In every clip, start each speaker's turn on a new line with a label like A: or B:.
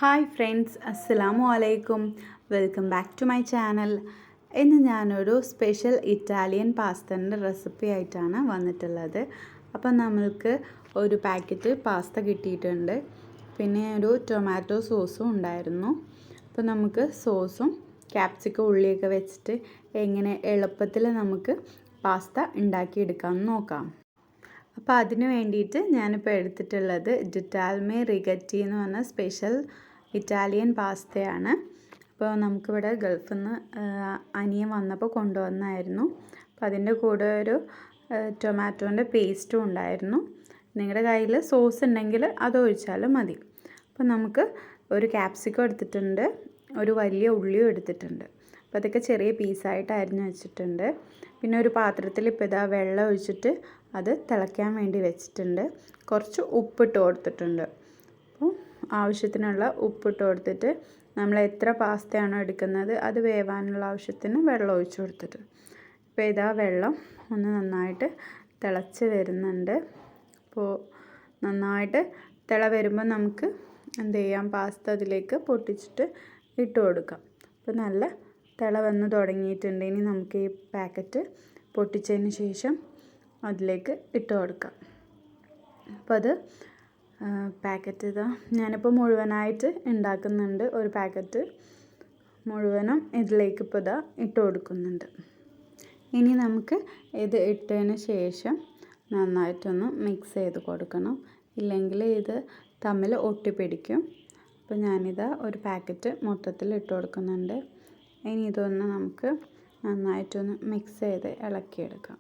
A: Hi friends, അസ്സലാമു അലൈക്കും. Welcome back to my channel. ഇന്ന് ഞാനൊരു സ്പെഷ്യൽ ഇറ്റാലിയൻ പാസ്തൻ്റെ റെസിപ്പി ആയിട്ടാണ് വന്നിട്ടുള്ളത്. അപ്പം നമ്മൾക്ക് ഒരു പാക്കറ്റ് പാസ്ത കിട്ടിയിട്ടുണ്ട്, പിന്നെ ഒരു ടൊമാറ്റോ സോസും ഉണ്ടായിരുന്നു. അപ്പോൾ നമുക്ക് സോസും ക്യാപ്സിക്കം ഉള്ളിയൊക്കെ വെച്ചിട്ട് എങ്ങനെ എളുപ്പത്തിൽ നമുക്ക് പാസ്ത ഉണ്ടാക്കിയെടുക്കാമെന്ന് നോക്കാം. അപ്പോൾ അതിന് വേണ്ടിയിട്ട് ഞാനിപ്പോൾ എടുത്തിട്ടുള്ളത് ഡിറ്റാൽമെ റിഗറ്റി എന്ന് പറഞ്ഞ സ്പെഷ്യൽ ഇറ്റാലിയൻ പാസ്തയാണ്. അപ്പോൾ നമുക്കിവിടെ ഗൾഫിൽ നിന്ന് അനിയൻ വന്നപ്പോൾ കൊണ്ടുവന്നായിരുന്നു. അപ്പോൾ അതിൻ്റെ കൂടെ ഒരു ടൊമാറ്റോൻ്റെ പേസ്റ്റും ഉണ്ടായിരുന്നു. നിങ്ങളുടെ കയ്യിൽ സോസ് ഉണ്ടെങ്കിൽ അത് ഒഴിച്ചാലും മതി. അപ്പോൾ നമുക്ക് ഒരു ക്യാപ്സിക്കം എടുത്തിട്ടുണ്ട്, ഒരു വലിയ ഉള്ളിയും എടുത്തിട്ടുണ്ട്. അപ്പോൾ അതൊക്കെ ചെറിയ പീസായിട്ട് അരിഞ്ഞ് വെച്ചിട്ടുണ്ട്. പിന്നെ ഒരു പാത്രത്തിൽ ഇപ്പോൾ ഇതാ വെള്ളം ഒഴിച്ചിട്ട് അത് തിളയ്ക്കാൻ വേണ്ടി വെച്ചിട്ടുണ്ട്. കുറച്ച് ഉപ്പിട്ട് കൊടുത്തിട്ടുണ്ട്. അപ്പോൾ ആവശ്യത്തിനുള്ള ഉപ്പിട്ട് കൊടുത്തിട്ട് നമ്മൾ എത്ര പാസ്തയാണോ എടുക്കുന്നത് അത് വേവാനുള്ള ആവശ്യത്തിന് വെള്ളം ഒഴിച്ച് കൊടുത്തിട്ട് ഇപ്പോൾ ഇതാ വെള്ളം ഒന്ന് നന്നായിട്ട് തിളച്ച് വരുന്നുണ്ട്. അപ്പോൾ നന്നായിട്ട് തിള വരുമ്പോൾ നമുക്ക് എന്ത് ചെയ്യാം, പാസ്ത അതിലേക്ക് പൊട്ടിച്ചിട്ട് ഇട്ട് കൊടുക്കാം. അപ്പോൾ നല്ല തിള വന്ന് തുടങ്ങിയിട്ടുണ്ട്. ഇനി നമുക്ക് ഈ പാക്കറ്റ് പൊട്ടിച്ചതിന് ശേഷം അതിലേക്ക് ഇട്ട് കൊടുക്കാം. അപ്പോൾ അത് പാക്കറ്റ് ഇതാ ഞാനിപ്പോൾ മുഴുവനായിട്ട് ഉണ്ടാക്കുന്നുണ്ട്. ഒരു പാക്കറ്റ് മുഴുവനും ഇതിലേക്ക് ഇപ്പോൾ ഇതാ ഇട്ട് കൊടുക്കുന്നുണ്ട്. ഇനി നമുക്ക് ഇത് ഇട്ടതിന് ശേഷം നന്നായിട്ടൊന്ന് മിക്സ് ചെയ്ത് കൊടുക്കണം, ഇല്ലെങ്കിൽ ഇത് തമ്മിൽ ഒട്ടിപ്പിടിക്കും. അപ്പോൾ ഞാനിതാ ഒരു പാക്കറ്റ് മൊത്തത്തിൽ ഇട്ട് കൊടുക്കുന്നുണ്ട്. ഇനി ഇതൊന്ന് നമുക്ക് നന്നായിട്ടൊന്ന് മിക്സ് ചെയ്ത് ഇളക്കിയെടുക്കാം,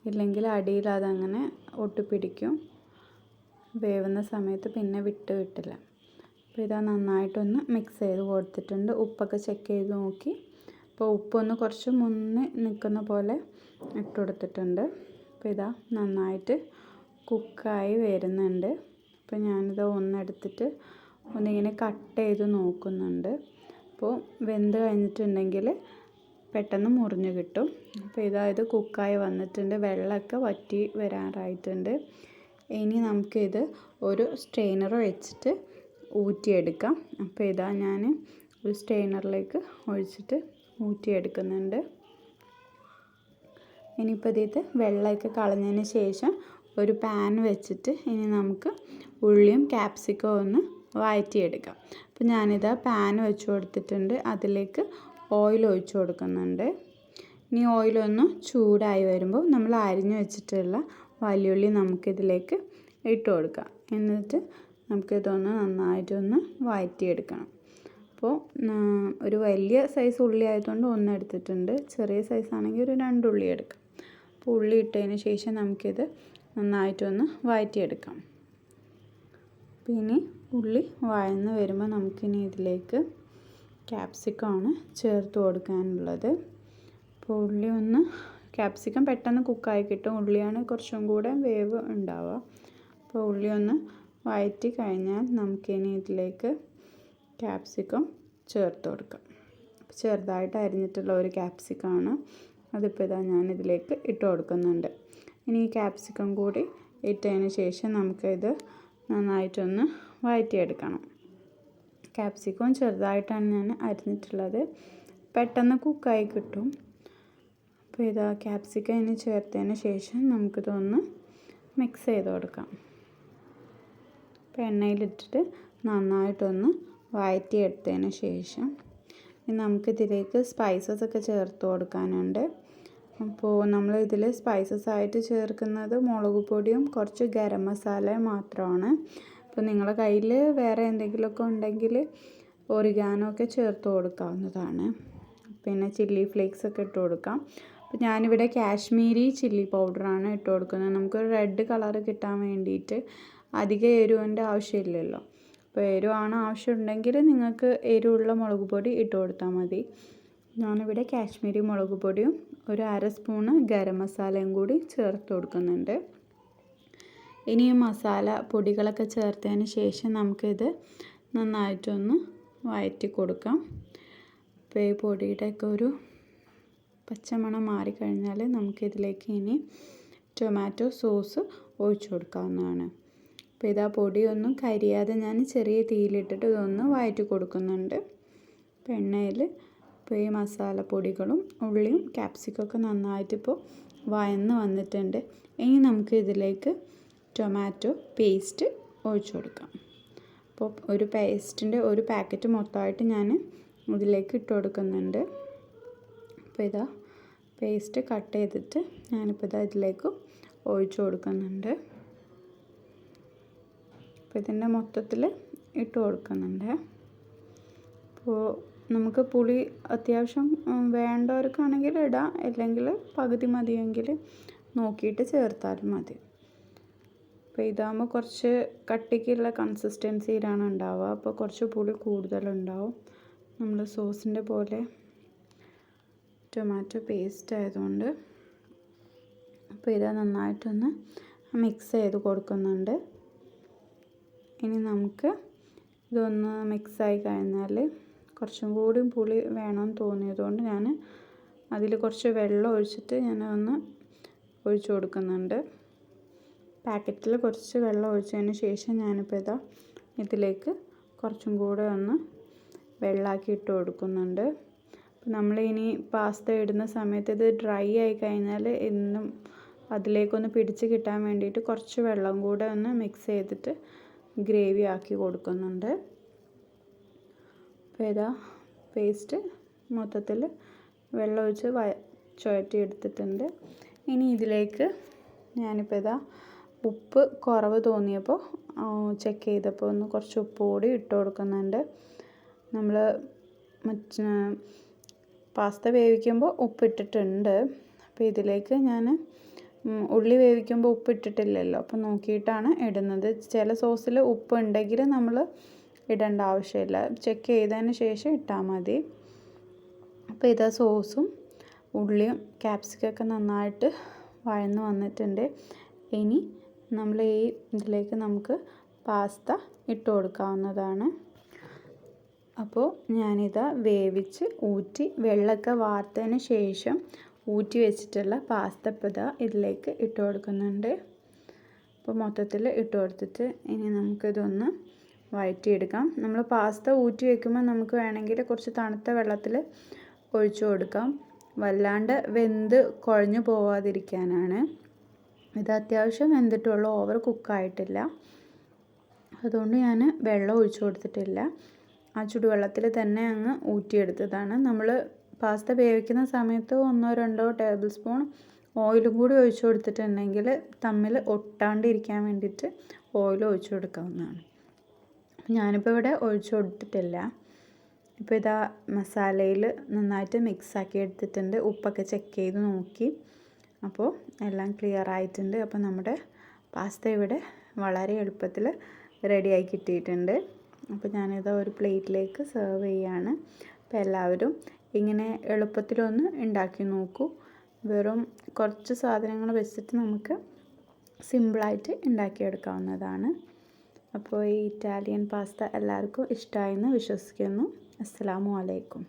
A: ഇല്ലെങ്കിൽ അടിയിൽ അതങ്ങനെ ഒട്ടിപ്പിടിക്കും. വേവുന്ന സമയത്ത് പിന്നെ വിട്ടില്ല. അപ്പോൾ ഇതാ നന്നായിട്ടൊന്ന് മിക്സ് ചെയ്ത് കൊടുത്തിട്ടുണ്ട്. ഉപ്പൊക്കെ ചെക്ക് ചെയ്ത് നോക്കി. അപ്പോൾ ഉപ്പൊന്ന് കുറച്ച് മുന്നേ നിൽക്കുന്ന പോലെ ഇട്ട് കൊടുത്തിട്ടുണ്ട്. അപ്പോൾ ഇതാ നന്നായിട്ട് കുക്കായി വരുന്നുണ്ട്. അപ്പോൾ ഞാനിത് ഒന്നെടുത്തിട്ട് ഒന്നിങ്ങനെ കട്ട് ചെയ്ത് നോക്കുന്നുണ്ട്. അപ്പോൾ വെന്ത് കഴിഞ്ഞിട്ടുണ്ടെങ്കിൽ പെട്ടെന്ന് മുറിഞ്ഞ് കിട്ടും. അപ്പോൾ ഇത് കുക്കായി വന്നിട്ടുണ്ട്, വെള്ളമൊക്കെ വറ്റി വരാറായിട്ടുണ്ട്. ഇനി നമുക്കിത് ഒരു സ്ട്രെയിനർ വെച്ചിട്ട് ഊറ്റിയെടുക്കാം. അപ്പോൾ ഇതാ ഞാൻ ഒരു സ്ട്രെയിനറിലേക്ക് ഒഴിച്ചിട്ട് ഊറ്റിയെടുക്കുന്നുണ്ട്. ഇനിയിപ്പോൾ ഇത് വെള്ളമൊക്കെ കളഞ്ഞതിന് ശേഷം ഒരു പാൻ വെച്ചിട്ട് ഇനി നമുക്ക് ഉള്ളിയും ക്യാപ്സിക്കവും ഒന്ന് വഴറ്റിയെടുക്കാം. അപ്പോൾ ഞാനിതാ പാൻ വെച്ച് കൊടുത്തിട്ടുണ്ട്, അതിലേക്ക് ഓയിൽ ഒഴിച്ച് കൊടുക്കുന്നുണ്ട്. ഇനി ഓയിലൊന്ന് ചൂടായി വരുമ്പോൾ നമ്മൾ അരിഞ്ഞു വെച്ചിട്ടുള്ള വലിയുള്ളി നമുക്കിതിലേക്ക് ഇട്ട് കൊടുക്കാം. എന്നിട്ട് നമുക്കിതൊന്ന് നന്നായിട്ടൊന്ന് വഴറ്റിയെടുക്കണം. അപ്പോൾ ഒരു വലിയ സൈസ് ഉള്ളി ആയതുകൊണ്ട് ഒന്ന് എടുത്തിട്ടുണ്ട്, ചെറിയ സൈസ് ആണെങ്കിൽ ഒരു 2 ഉള്ളി എടുക്കാം. അപ്പോൾ ഉള്ളി ഇട്ടതിന് ശേഷം നമുക്കിത് നന്നായിട്ടൊന്ന് വഴറ്റിയെടുക്കാം. പിന്നെ ഉള്ളി വഴന്ന് വരുമ്പോൾ നമുക്കിനി ഇതിലേക്ക് ക്യാപ്സിക്കമാണ് ചേർത്ത് കൊടുക്കാനുള്ളത്. അപ്പോൾ ഉള്ളി ഒന്ന് ക്യാപ്സിക്കം പെട്ടെന്ന് കുക്കായി കിട്ടും, ഉള്ളിയാണ് കുറച്ചും കൂടെ വേവ് ഉണ്ടാവുക. അപ്പോൾ ഉള്ളി ഒന്ന് വഴറ്റി കഴിഞ്ഞാൽ നമുക്കിനി ഇതിലേക്ക് ക്യാപ്സിക്കം ചേർത്ത് കൊടുക്കാം. ചെറുതായിട്ട് അരിഞ്ഞിട്ടുള്ള ഒരു ക്യാപ്സിക്കമാണ്, അതിപ്പോൾ ഇതാ ഞാനിതിലേക്ക് ഇട്ട് കൊടുക്കുന്നുണ്ട്. ഇനി ഈ ക്യാപ്സിക്കം കൂടി ഇട്ടതിന് ശേഷം നമുക്കിത് നന്നായിട്ടൊന്ന് വഴറ്റിയെടുക്കണം. ക്യാപ്സിക്കം ചെറുതായിട്ടാണ് ഞാൻ അരിഞ്ഞിട്ടുള്ളത്, പെട്ടെന്ന് കുക്കായി കിട്ടും. അപ്പോൾ ഇതാ ക്യാപ്സിക്കം ഇനി ചേർത്തതിന് ശേഷം നമുക്കിതൊന്ന് മിക്സ് ചെയ്ത് കൊടുക്കാം. അപ്പോൾ എണ്ണയിലിട്ടിട്ട് നന്നായിട്ടൊന്ന് വഴറ്റിയെടുത്തതിന് ശേഷം ഇനി നമുക്കിതിലേക്ക് സ്പൈസസ് ഒക്കെ ചേർത്ത് കൊടുക്കാനുണ്ട്. അപ്പോൾ നമ്മൾ ഇതിൽ സ്പൈസസ് ആയിട്ട് ചേർക്കുന്നത് മുളക് പൊടിയും കുറച്ച് ഗരം മസാലയും മാത്രമാണ്. അപ്പോൾ നിങ്ങളുടെ കയ്യിൽ വേറെ എന്തെങ്കിലുമൊക്കെ ഉണ്ടെങ്കിൽ ഒറിഗാനോ ഒക്കെ ചേർത്ത് കൊടുക്കാവുന്നതാണ്. പിന്നെ ചില്ലി ഫ്ലേക്സ് ഒക്കെ ഇട്ട് കൊടുക്കാം. അപ്പോൾ ഞാനിവിടെ കാശ്മീരി ചില്ലി പൗഡറാണ് ഇട്ട് കൊടുക്കുന്നത്. നമുക്കൊരു റെഡ് കളർ കിട്ടാൻ വേണ്ടിയിട്ട്. അധികം എരിവിൻ്റെ ആവശ്യമില്ലല്ലോ. അപ്പോൾ എരിവാണ് ആവശ്യമുണ്ടെങ്കിൽ നിങ്ങൾക്ക് എരിവുള്ള മുളക് പൊടി ഇട്ട് കൊടുത്താൽ മതി. ഞാനിവിടെ കാശ്മീരി മുളക് പൊടിയും ഒരു 1/2 സ്പൂണ് ഗരം മസാലയും കൂടി ചേർത്ത് കൊടുക്കുന്നുണ്ട്. ഇനി ഈ മസാല പൊടികളൊക്കെ ചേർത്തതിന് ശേഷം നമുക്കിത് നന്നായിട്ടൊന്ന് വഴറ്റി കൊടുക്കാം. അപ്പോൾ ഈ പൊടിയുടെയൊക്കെ ഒരു പച്ചമണം മാറിക്കഴിഞ്ഞാൽ നമുക്കിതിലേക്ക് ഇനി ടൊമാറ്റോ സോസ് ഒഴിച്ചു കൊടുക്കാവുന്നതാണ്. അപ്പോൾ ഇതാ പൊടിയൊന്നും കരിയാതെ ഞാൻ ചെറിയ തീയിലിട്ടിട്ട് ഇതൊന്ന് വഴറ്റി കൊടുക്കുന്നുണ്ട്. അപ്പോൾ എണ്ണയിൽ ഇപ്പോൾ ഈ മസാലപ്പൊടികളും ഉള്ളിയും ക്യാപ്സിക്കൊക്കെ നന്നായിട്ടിപ്പോൾ വഴന്ന് വന്നിട്ടുണ്ട്. ഇനി നമുക്ക് ഇതിലേക്ക് ടൊമാറ്റോ പേസ്റ്റ് ഒഴിച്ചു കൊടുക്കാം. അപ്പോൾ ഒരു പേസ്റ്റിൻ്റെ ഒരു പാക്കറ്റ് മൊത്തമായിട്ട് ഞാൻ ഇതിലേക്ക് ഇട്ട് കൊടുക്കുന്നുണ്ട്. അപ്പോൾ ഇതാ പേസ്റ്റ് കട്ട് ചെയ്തിട്ട് ഞാനിപ്പോൾ ഇതാ ഇതിലേക്ക് ഒഴിച്ചു കൊടുക്കുന്നുണ്ട്. അപ്പോൾ ഇതിൻ്റെ മൊത്തത്തിൽ ഇട്ട് കൊടുക്കുന്നുണ്ട്. അപ്പോൾ നമുക്ക് പുളി അത്യാവശ്യം വേണ്ടവർക്കാണെങ്കിൽ ഇടാം, അല്ലെങ്കിൽ പകുതി മതിയെങ്കിൽ നോക്കിയിട്ട് ചേർത്താലും മതി. അപ്പോൾ ഇതാകുമ്പോൾ കുറച്ച് കട്ടിക്കുള്ള കൺസിസ്റ്റൻസിയിലാണ് ഉണ്ടാവുക. അപ്പോൾ കുറച്ച് പുളി കൂടുതലുണ്ടാവും. നമ്മൾ സോസിൻ്റെ പോലെ ടൊമാറ്റോ പേസ്റ്റ് ആയതുകൊണ്ട്. അപ്പോൾ ഇത് നന്നായിട്ടൊന്ന് മിക്സ് ചെയ്ത് കൊടുക്കുന്നുണ്ട്. ഇനി നമുക്ക് ഇതൊന്ന് മിക്സായി കഴിഞ്ഞാൽ കുറച്ചും കൂടി പുളി വേണമെന്ന് തോന്നിയതുകൊണ്ട് ഞാൻ അതിൽ കുറച്ച് വെള്ളം ഒഴിച്ചിട്ട് ഞാനൊന്ന് ഒഴിച്ചു കൊടുക്കുന്നുണ്ട്. പാക്കറ്റിൽ കുറച്ച് വെള്ളം ഒഴിച്ചതിന് ശേഷം ഞാനിപ്പോൾ ഇതാ ഇതിലേക്ക് കുറച്ചും കൂടെ ഒന്ന് വെള്ളമാക്കി ഇട്ട് കൊടുക്കുന്നുണ്ട്. അപ്പോൾ നമ്മളിനി പാസ്ത ഇടുന്ന സമയത്ത് ഇത് ഡ്രൈ ആയി കഴിഞ്ഞാൽ എന്നും അതിലേക്കൊന്ന് പിടിച്ച് കിട്ടാൻ വേണ്ടിയിട്ട് കുറച്ച് വെള്ളം കൂടെ ഒന്ന് മിക്സ് ചെയ്തിട്ട് ഗ്രേവി ആക്കി കൊടുക്കുന്നുണ്ട്. അപ്പോൾ ഇതാ പേസ്റ്റ് മൊത്തത്തിൽ വെള്ളം ഒഴിച്ച് ചുഴറ്റി എടുത്തിട്ടുണ്ട്. ഇനി ഇതിലേക്ക് ഞാനിപ്പോൾ ഇതാ ഉപ്പ് കുറവ് തോന്നിയപ്പോൾ ചെക്ക് ചെയ്തപ്പോൾ ഒന്ന് കുറച്ച് ഉപ്പ് കൂടി ഇട്ട് കൊടുക്കുന്നുണ്ട്. നമ്മൾ പാസ്ത വേവിക്കുമ്പോൾ ഉപ്പിട്ടിട്ടുണ്ട്. അപ്പോൾ ഇതിലേക്ക് ഞാൻ ഉള്ളി വേവിക്കുമ്പോൾ ഉപ്പിട്ടിട്ടില്ലല്ലോ, അപ്പോൾ നോക്കിയിട്ടാണ് ഇടുന്നത്. ചില സോസിൽ ഉപ്പ് ഉണ്ടെങ്കിൽ നമ്മൾ ഇടേണ്ട ആവശ്യമില്ല, ചെക്ക് ചെയ്തതിന് ശേഷം ഇട്ടാൽ മതി. അപ്പോൾ ഇതാ സോസും ഉള്ളിയും ക്യാപ്സിക്കൊക്കെ നന്നായിട്ട് വഴന്ന് വന്നിട്ടുണ്ട്. ഇനി നമ്മൾ ഈ ഇതിലേക്ക് നമുക്ക് പാസ്ത ഇട്ട് കൊടുക്കാവുന്നതാണ്. അപ്പോൾ ഞാനിതാ വേവിച്ച് ഊറ്റി വെള്ളമൊക്കെ വാർത്തതിന് ശേഷം ഊറ്റി വെച്ചിട്ടുള്ള പാസ്ത ഇപ്പോൾ ഇതാ ഇതിലേക്ക് ഇട്ട് കൊടുക്കുന്നുണ്ട്. അപ്പോൾ മൊത്തത്തിൽ ഇട്ട് കൊടുത്തിട്ട് ഇനി നമുക്കിതൊന്ന് വഴറ്റിയെടുക്കാം. നമ്മൾ പാസ്ത ഊറ്റി വയ്ക്കുമ്പോൾ നമുക്ക് വേണമെങ്കിൽ കുറച്ച് തണുത്ത വെള്ളത്തിൽ ഒഴിച്ചു കൊടുക്കാം, വല്ലാണ്ട് വെന്ത് കുഴഞ്ഞു പോവാതിരിക്കാനാണ്. ഇത് അത്യാവശ്യം വെന്തിട്ടുള്ളൂ, ഓവർ കുക്കായിട്ടില്ല. അതുകൊണ്ട് ഞാൻ വെള്ളം ഒഴിച്ചു കൊടുത്തിട്ടില്ല, ആ ചുടുവെള്ളത്തിൽ തന്നെ അങ്ങ് ഊറ്റിയെടുത്തതാണ്. നമ്മൾ പാസ്ത വേവിക്കുന്ന സമയത്ത് 1-2 ടേബിൾ സ്പൂൺ ഓയിലും കൂടി ഒഴിച്ചു കൊടുത്തിട്ടുണ്ടെങ്കിൽ തമ്മിൽ ഒട്ടാണ്ടിരിക്കാൻ വേണ്ടിയിട്ട് ഓയിൽ ഒഴിച്ചു കൊടുക്കാവുന്നതാണ്. ഞാനിപ്പോൾ ഇവിടെ ഒഴിച്ചു കൊടുത്തിട്ടില്ല. ഇപ്പോൾ ഇതാ മസാലയിൽ നന്നായിട്ട് മിക്സാക്കി എടുത്തിട്ടുണ്ട്. ഉപ്പൊക്കെ ചെക്ക് ചെയ്ത് നോക്കി, അപ്പോൾ എല്ലാം ക്ലിയർ ആയിട്ടുണ്ട്. അപ്പോൾ നമ്മുടെ പാസ്ത ഇവിടെ വളരെ എളുപ്പത്തിൽ റെഡിയായി കിട്ടിയിട്ടുണ്ട്. അപ്പോൾ ഞാനിത് ഒരു പ്ലേറ്റിലേക്ക് സെർവ് ചെയ്യുകയാണ്. അപ്പോൾ എല്ലാവരും ഇങ്ങനെ എളുപ്പത്തിലൊന്ന് ഉണ്ടാക്കി നോക്കൂ. വെറും കുറച്ച് സാധനങ്ങൾ വെച്ചിട്ട് നമുക്ക് സിമ്പിളായിട്ട് ഉണ്ടാക്കിയെടുക്കാവുന്നതാണ്. അപ്പോൾ ഈ ഇറ്റാലിയൻ പാസ്ത എല്ലാവർക്കും ഇഷ്ടമായെന്ന് വിശ്വസിക്കുന്നു. അസ്സലാമു അലൈക്കും.